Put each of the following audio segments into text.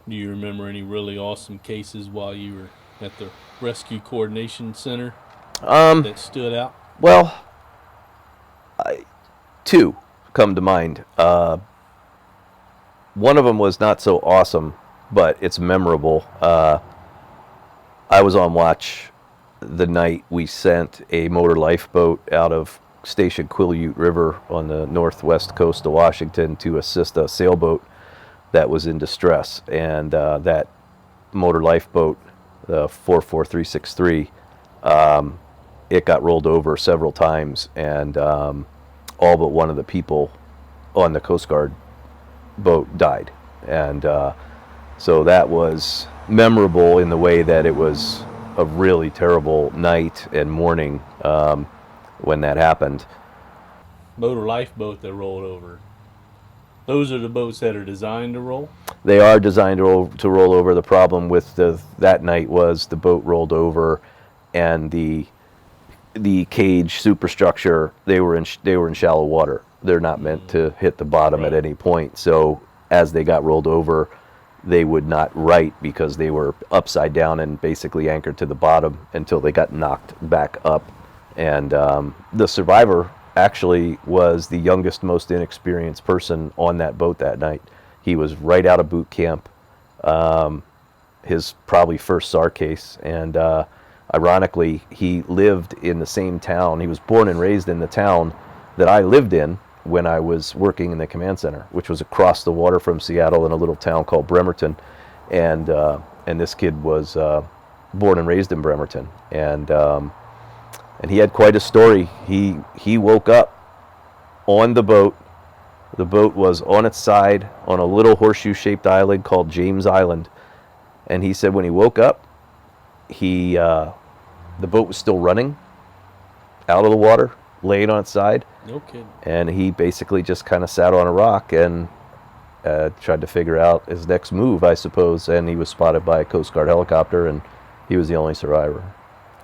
Do you remember any really awesome cases while you were at the Rescue Coordination Center Um, that stood out? well, I, two come to mind. One of them was not so awesome, but it's memorable. I was on watch the night we sent a motor lifeboat out of Station Quileute River on the northwest coast of Washington to assist a sailboat that was in distress. And that motor lifeboat, the 44363, it got rolled over several times, and all but one of the people on the Coast Guard boat died. And so that was memorable in the way that it was a really terrible night and morning when that happened. Motor lifeboat that rolled over. Those are the boats that are designed to roll? They are designed to roll over. The problem with that night was the boat rolled over, and the cage superstructure, they were in shallow water. They're not meant to hit the bottom at Right. any point. So as they got rolled over, they would not right because they were upside down and basically anchored to the bottom until they got knocked back up. And the survivor actually was the youngest, most inexperienced person on that boat that night. He was right out of boot camp, his probably first SAR case, and ironically, he lived in the same town. He was born and raised in the town that I lived in when I was working in the command center, which was across the water from Seattle in a little town called Bremerton. And this kid was born and raised in Bremerton, and he had quite a story. He woke up on the boat. The boat was on its side on a little horseshoe-shaped island called James Island, and he said when he woke up, the boat was still running out of the water, laying on its side, No kidding. and he basically just kind of sat on a rock and tried to figure out his next move, I suppose. And he was spotted by a Coast Guard helicopter, and he was the only survivor.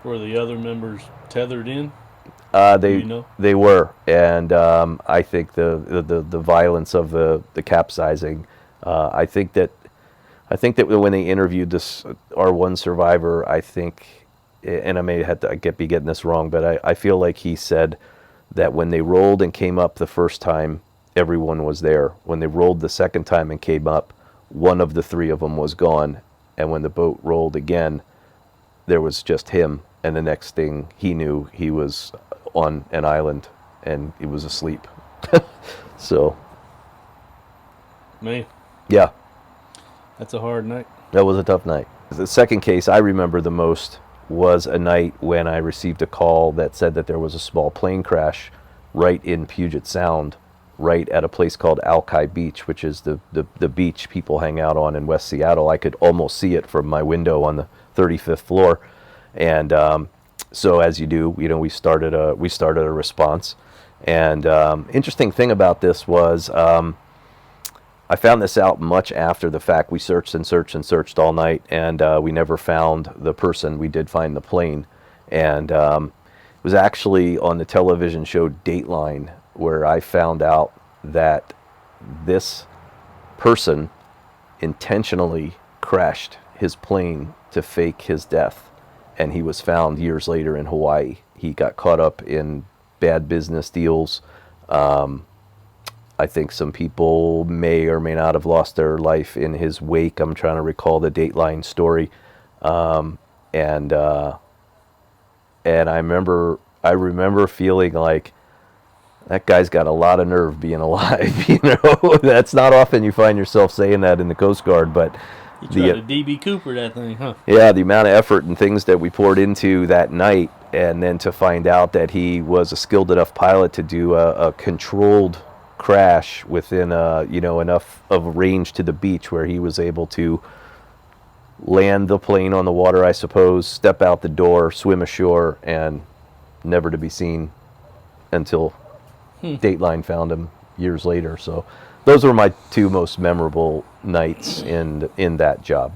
Were the other members tethered in? Do They you know? they were, and I think the violence of the capsizing. I think that when they interviewed this our one survivor, I think, and I may have to be getting this wrong, but I feel like he said that when they rolled and came up the first time, everyone was there. When they rolled the second time and came up, one of the three of them was gone, and when the boat rolled again, there was just him. And the next thing he knew, he was on an island and he was asleep. So, Man, yeah, that's a hard night. that was a tough night. The second case I remember the most was a night when I received a call that said that there was a small plane crash right in Puget Sound, right at a place called Alki Beach, which is the beach people hang out on in West Seattle. I could almost see it from my window on the 35th floor. And so as you do, we started a response. And interesting thing about this was I found this out much after the fact. We searched and searched and searched all night, and we never found the person. We did find the plane, and it was actually on the television show Dateline where I found out that this person intentionally crashed his plane to fake his death, and he was found years later in Hawaii. He got caught up in bad business deals. I think some people may or may not have lost their life in his wake. I'm trying to recall the Dateline story, and I remember feeling like that guy's got a lot of nerve being alive. That's not often you find yourself saying that in the Coast Guard, but You tried the to DB Cooper that thing, huh? yeah, the amount of effort and things that we poured into that night, and then to find out that he was a skilled enough pilot to do a controlled crash within enough of range to the beach where he was able to land the plane on the water, I suppose, step out the door, swim ashore, and never to be seen until Dateline found him years later. So those were my two most memorable nights in that job.